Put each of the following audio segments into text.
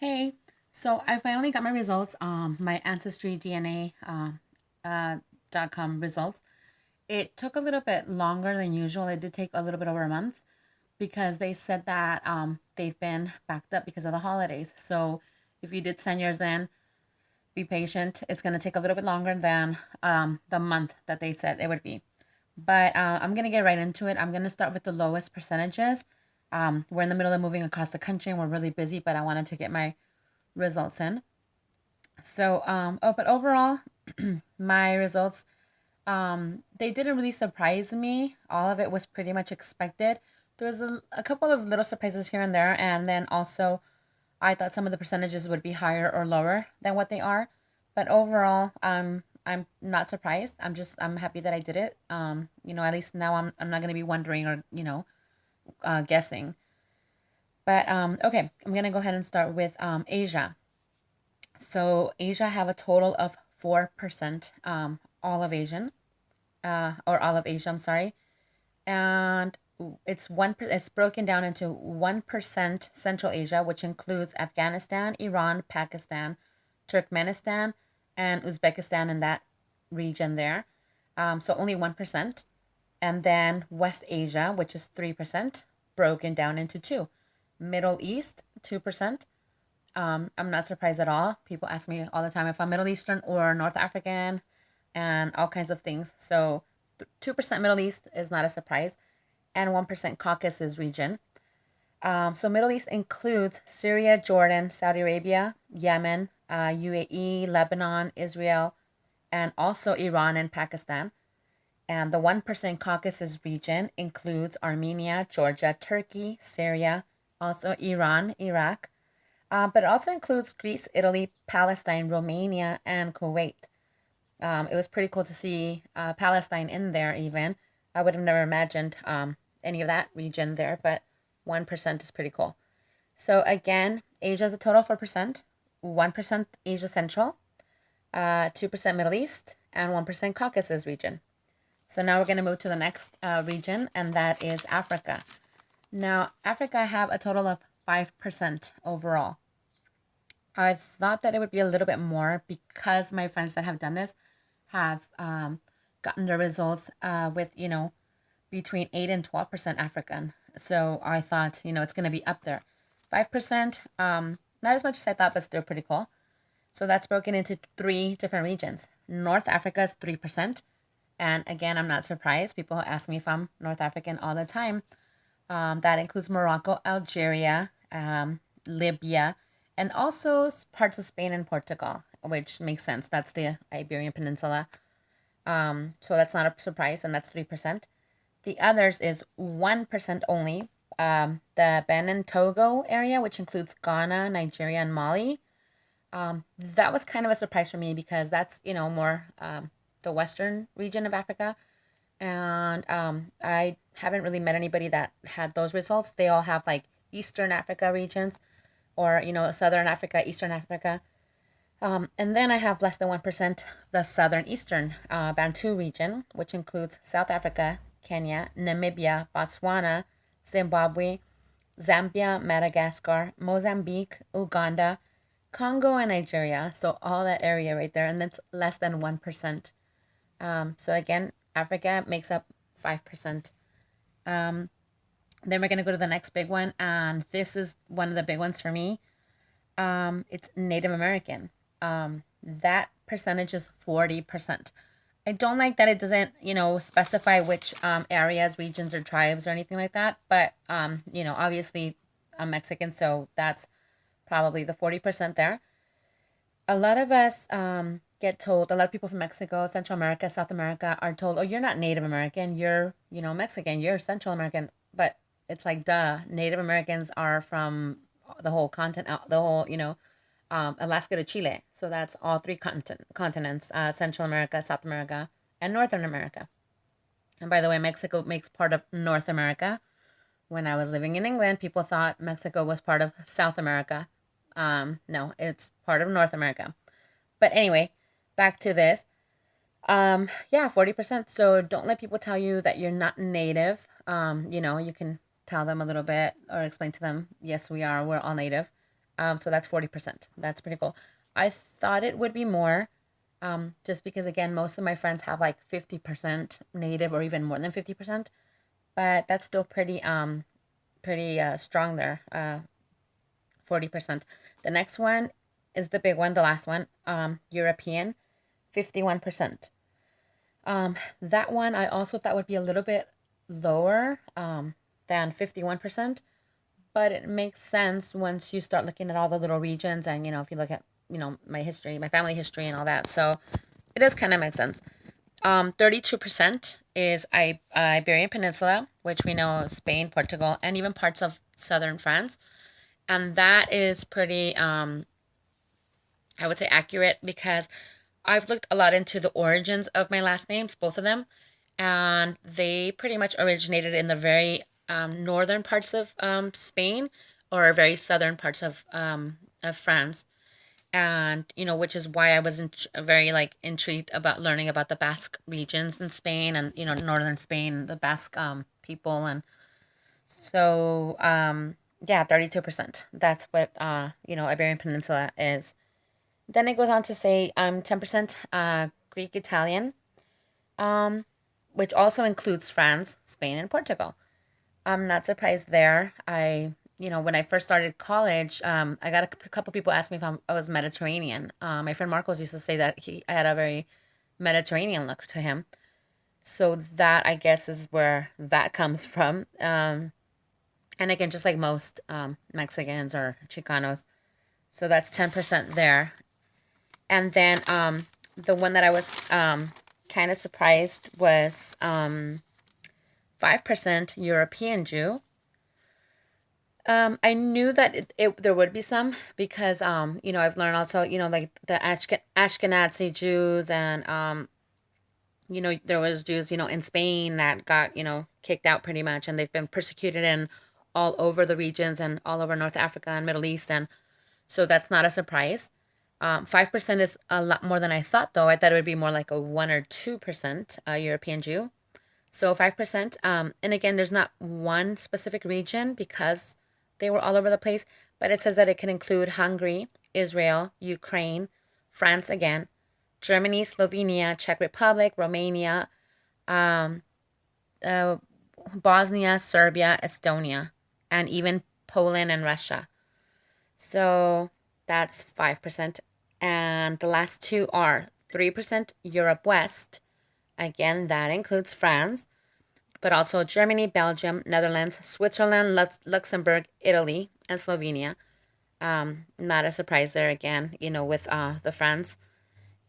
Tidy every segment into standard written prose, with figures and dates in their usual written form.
Hey, so I finally got my results, my Ancestry DNA .com results. It took a little bit longer than usual. It did take a little bit over a month because they said that they've been backed up because of the holidays. So if you did send yours in, be patient. It's going to take a little bit longer than the month that they said it would be. But I'm going to get right into it. I'm going to start with the lowest percentages. We're in the middle of moving across the country and we're really busy, but I wanted to get my results in. So, but overall, my results, they didn't really surprise me. All of it was pretty much expected. There was a couple of little surprises here and there, and then also I thought some of the percentages would be higher or lower than what they are. But overall, I'm not surprised. I'm happy that I did it. At least now I'm not gonna be wondering or guessing. But okay, I'm gonna go ahead and start with Asia. So Asia have a total of 4%, all of Asian, or all of Asia, I'm sorry. And it's broken down into 1% Central Asia, which includes Afghanistan, Iran, Pakistan, Turkmenistan, and Uzbekistan in that region there. So only 1%. And then West Asia, which is 3%, broken down into two. Middle East, 2%. I'm not surprised at all. People ask me all the time if I'm Middle Eastern or North African and all kinds of things. So 2% Middle East is not a surprise, and 1% Caucasus region. So Middle East includes Syria, Jordan, Saudi Arabia, Yemen, UAE, Lebanon, Israel, and also Iran and Pakistan. And the 1% Caucasus region includes Armenia, Georgia, Turkey, Syria, also Iran, Iraq, but it also includes Greece, Italy, Palestine, Romania, and Kuwait. It was pretty cool to see Palestine in there, even. I would have never imagined any of that region there, but 1% is pretty cool. So, again, Asia is a total of 4%, 1% Asia Central, 2% Middle East, and 1% Caucasus region. So, now we're going to move to the next region, and that is Africa. Now, Africa have a total of 5% overall. I thought that it would be a little bit more because my friends that have done this have gotten the results with, between 8 and 12% African. So I thought, it's going to be up there. 5%, not as much as I thought, but still pretty cool. So that's broken into three different regions. North Africa is 3%. And again, I'm not surprised. People ask me if I'm North African all the time. That includes Morocco, Algeria, Libya, and also parts of Spain and Portugal, which makes sense. That's the Iberian Peninsula. So that's not a surprise, and that's 3%. The others is 1% only. The Benin Togo area, which includes Ghana, Nigeria, and Mali. That was kind of a surprise for me because that's, more the western region of Africa. And I haven't really met anybody that had those results. They all have like Eastern Africa regions or, Southern Africa, Eastern Africa. And then I have less than 1%, the Southern Eastern Bantu region, which includes South Africa, Kenya, Namibia, Botswana, Zimbabwe, Zambia, Madagascar, Mozambique, Uganda, Congo, and Nigeria. So all that area right there, and that's less than 1%. So again, Africa makes up 5%. Then we're going to go to the next big one, and this is one of the big ones for me. It's Native American. That percentage is 40%. I don't like that it doesn't, specify which areas, regions, or tribes or anything like that. But, obviously I'm Mexican, so that's probably the 40% there. A lot of us get told, a lot of people from Mexico, Central America, South America are told, oh, you're not Native American, you're, Mexican, you're Central American. But it's like, duh, Native Americans are from the whole continent, the whole, Alaska to Chile. So that's all three continents, Central America, South America, and Northern America. And by the way, Mexico makes part of North America. When I was living in England, people thought Mexico was part of South America. No, it's part of North America. But anyway, back to this. Yeah, 40%. So don't let people tell you that you're not native. You can tell them a little bit or explain to them, yes, we are. We're all native. So that's 40%. That's pretty cool. I thought it would be more, just because again, most of my friends have like 50% native or even more than 50%, but that's still pretty strong there. 40%. The next one is the big one, the last one, European, 51%. That one I also thought would be a little bit lower than 51%, but it makes sense once you start looking at all the little regions and, if you look at, my history, my family history and all that. So it does kind of make sense. 32% is Iberian Peninsula, which we know is Spain, Portugal, and even parts of southern France. And that is pretty, I would say, accurate because I've looked a lot into the origins of my last names, both of them, and they pretty much originated in the very northern parts of Spain or very southern parts of France. And, which is why I was very like intrigued about learning about the Basque regions in Spain and, northern Spain, the Basque people. And so, yeah, 32%. That's what, Iberian Peninsula is. Then it goes on to say 10% Greek Italian, which also includes France, Spain, and Portugal. I'm not surprised there. When I first started college, I got a couple people ask me if I was Mediterranean. My friend Marcos used to say that I had a very Mediterranean look to him. So that, I guess, is where that comes from. And again, just like most Mexicans or Chicanos. So that's 10% there. And then the one that I was kind of surprised was 5% European Jew. I knew that there would be some because I've learned also like the Ashkenazi Jews and there was Jews in Spain that got kicked out pretty much, and they've been persecuted in all over the regions and all over North Africa and Middle East, and so that's not a surprise. 5% is a lot more than I thought, though. I thought it would be more like a 1 or 2% European Jew. So 5%. And again, there's not one specific region because they were all over the place, but it says that it can include Hungary, Israel, Ukraine, France again, Germany, Slovenia, Czech Republic, Romania, um, Bosnia, Serbia, Estonia, and even Poland and Russia. So that's 5%. And the last two are 3% Europe West. Again, that includes France, but also Germany, Belgium, Netherlands, Switzerland, Luxembourg, Italy, and Slovenia. Not a surprise there again, with the France.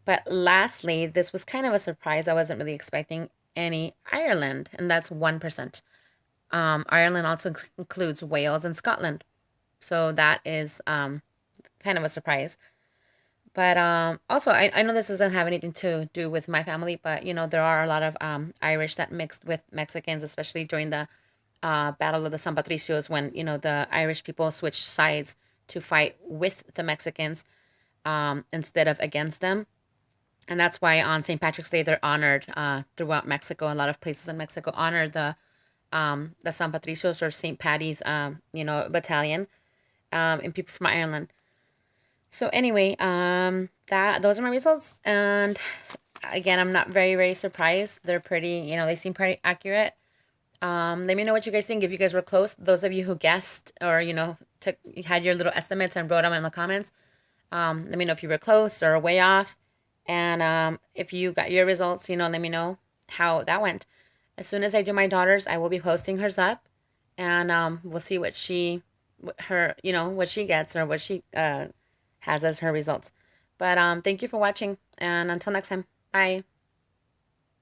But lastly, this was kind of a surprise. I wasn't really expecting any Ireland, and that's 1%. Ireland also includes Wales and Scotland. So that is kind of a surprise. But also, I know this doesn't have anything to do with my family, but there are a lot of Irish that mixed with Mexicans, especially during the Battle of the San Patricios, when the Irish people switched sides to fight with the Mexicans instead of against them. And that's why on St. Patrick's Day they're honored throughout Mexico. A lot of places in Mexico honor the San Patricios or St. Patty's battalion and people from Ireland. So anyway, those are my results, and again, I'm not very, very surprised. They're pretty, they seem pretty accurate. Let me know what you guys think. If you guys were close, those of you who guessed or had your little estimates and wrote them in the comments. Let me know if you were close or way off, and if you got your results, let me know how that went. As soon as I do my daughter's, I will be posting hers up, and we'll see what she gets or what she has as her results. But thank you for watching, and until next time, bye.